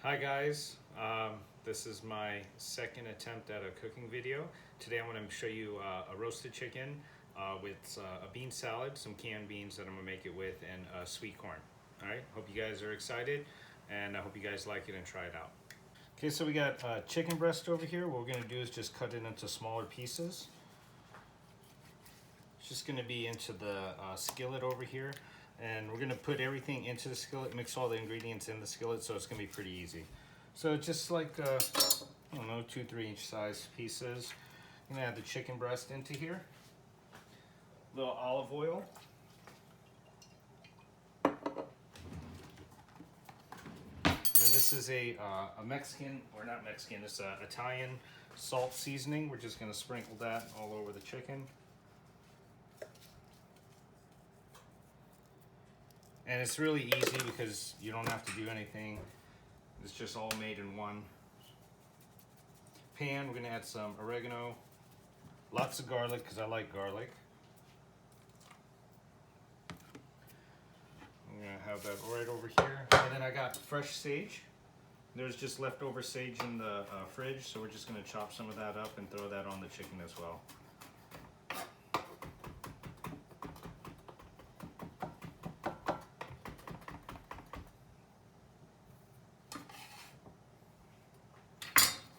Hi guys, this is my second attempt at a cooking video. Today I want to show you a roasted chicken with a bean salad, some canned beans that I'm going to make it with, and sweet corn. Alright, hope you guys are excited and I hope you guys like it and try it out. Okay, so we got chicken breast over here. What we're going to do is just cut it into smaller pieces. It's just going to be into the skillet over here. And we're going to put everything into the skillet, mix all the ingredients in the skillet, so it's going to be pretty easy. So just like, I don't know, 2-3 inch size pieces. I'm going to add the chicken breast into here. A little olive oil. And this is a Mexican, or not Mexican, it's an Italian salt seasoning. We're just going to sprinkle that all over the chicken. And it's really easy because you don't have to do anything. It's just all made in one pan. We're gonna add some oregano, lots of garlic because I like garlic. I'm gonna have that right over here. And then I got fresh sage. There's just leftover sage in the fridge, so we're just gonna chop some of that up and throw that on the chicken as well.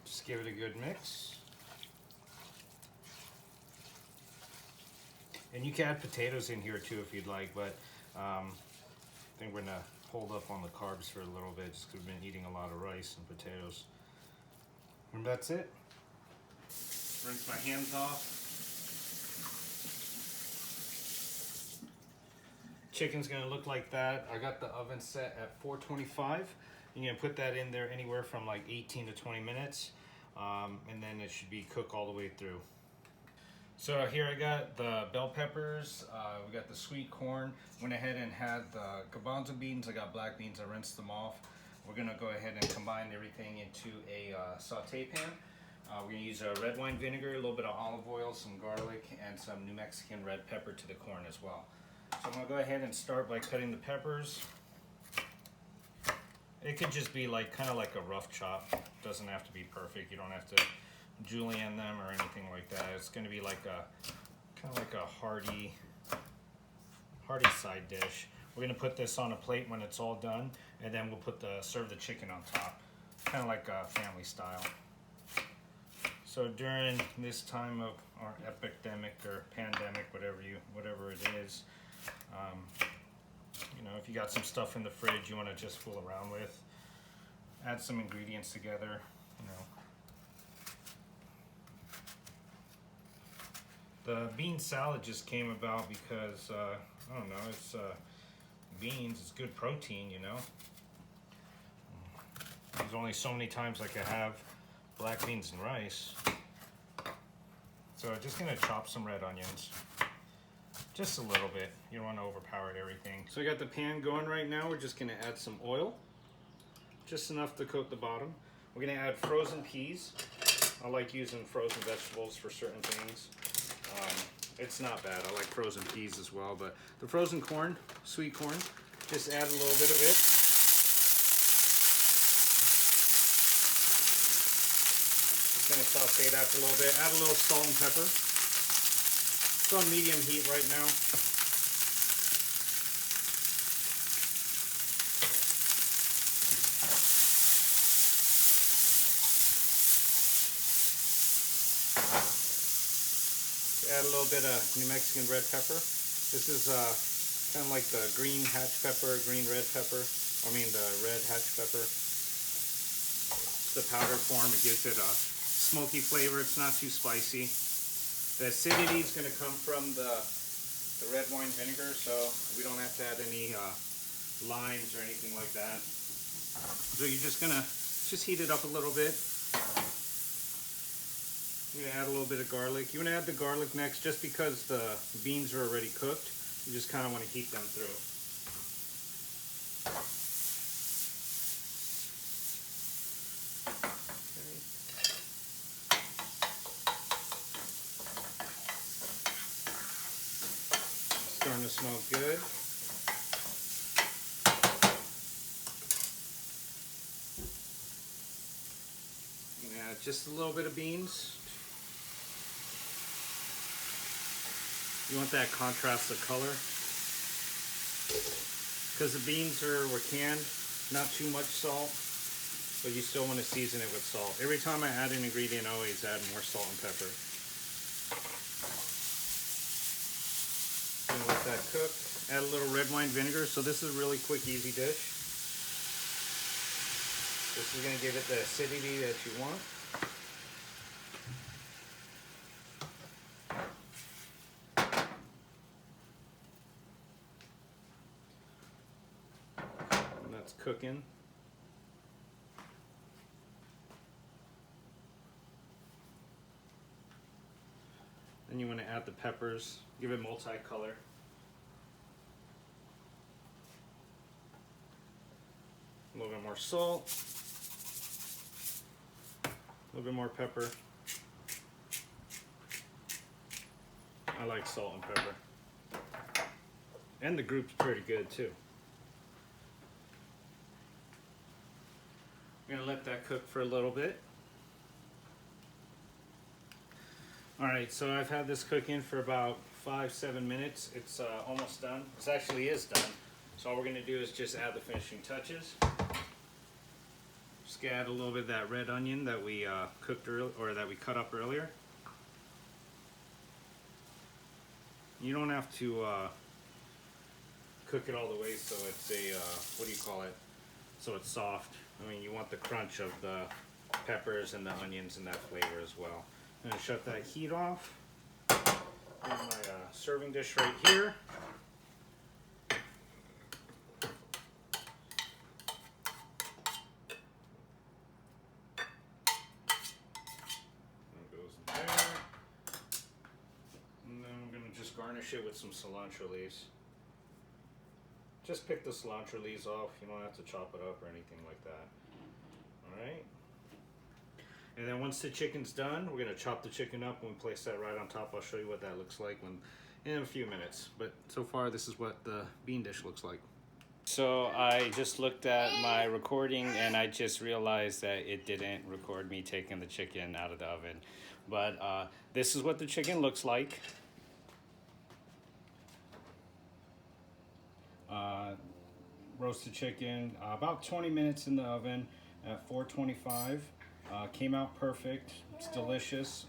Just give it a good mix. And you can add potatoes in here too if you'd like, but I think we're gonna hold up on the carbs for a little bit just because we've been eating a lot of rice and potatoes. And that's it. Rinse my hands off. Chicken's gonna look like that. I got the oven set at 425. You're gonna put that in there anywhere from like 18 to 20 minutes. And then it should be cooked all the way through. So here I got the bell peppers, we got the sweet corn. Went ahead and had the garbanzo beans. I got black beans, I rinsed them off. We're gonna go ahead and combine everything into a saute pan. We're gonna use a red wine vinegar, a little bit of olive oil, some garlic, and some New Mexican red pepper to the corn as well. So I'm gonna go ahead and start by cutting the peppers. It could just be like kind of like a rough chop. Doesn't have to be perfect. You don't have to julienne them or anything like that. It's going to be like a kind of like a hearty side dish. We're going to put this on a plate when it's all done, and then we'll serve the chicken on top, kind of like a family style. So during this time of our epidemic or pandemic, whatever it is. You know, if you got some stuff in the fridge you want to just fool around with, add some ingredients together, you know. The bean salad just came about because, I don't know, it's beans, it's good protein, you know. There's only so many times I could have black beans and rice. So I'm just going to chop some red onions. Just a little bit. You don't want to overpower everything. So I got the pan going right now. We're just going to add some oil. Just enough to coat the bottom. We're going to add frozen peas. I like using frozen vegetables for certain things. It's not bad. I like frozen peas as well. But the frozen corn, sweet corn, just add a little bit of it. Just going to saute that for a little bit. Add a little salt and pepper. It's on medium heat right now. Add a little bit of New Mexican red pepper. This is kind of like the green hatch pepper, green red pepper. I mean the red hatch pepper. It's the powdered form. It gives it a smoky flavor. It's not too spicy. The acidity is going to come from the red wine vinegar, so we don't have to add any limes or anything like that. So you're just going to heat it up a little bit. You're going to add a little bit of garlic. You want to add the garlic next just because the beans are already cooked. You just kind of want to heat them through. Starting to smell good. Yeah, just a little bit of beans. You want that contrast of color. Because the beans were canned, not too much salt, but you still want to season it with salt. Every time I add an ingredient, I always add more salt and pepper. Gonna let that cook. Add a little red wine vinegar. So this is a really quick, easy dish. This is gonna give it the acidity that you want. And that's cooking. Then you want to add the peppers, give it multicolor. A little bit more salt, a little bit more pepper. I like salt and pepper. And the group's pretty good too. I'm gonna let that cook for a little bit. Alright, so I've had this cooking for about 5-7 minutes. It's almost done. This actually is done. So all we're going to do is just add the finishing touches. Just add a little bit of that red onion that we cooked earlier, or that we cut up earlier. You don't have to cook it all the way so it's a, what do you call it? So it's soft. I mean, you want the crunch of the peppers and the onions and that flavor as well. I'm going to shut that heat off. Here's my serving dish right here. That goes in there. And then I'm going to just garnish it with some cilantro leaves. Just pick the cilantro leaves off. You don't have to chop it up or anything like that. Alright. And then once the chicken's done, we're going to chop the chicken up and we place that right on top. I'll show you what that looks like in a few minutes. But so far, this is what the bean dish looks like. So I just looked at my recording and I just realized that it didn't record me taking the chicken out of the oven. But this is what the chicken looks like. Roasted chicken, about 20 minutes in the oven at 425. Came out perfect. It's delicious.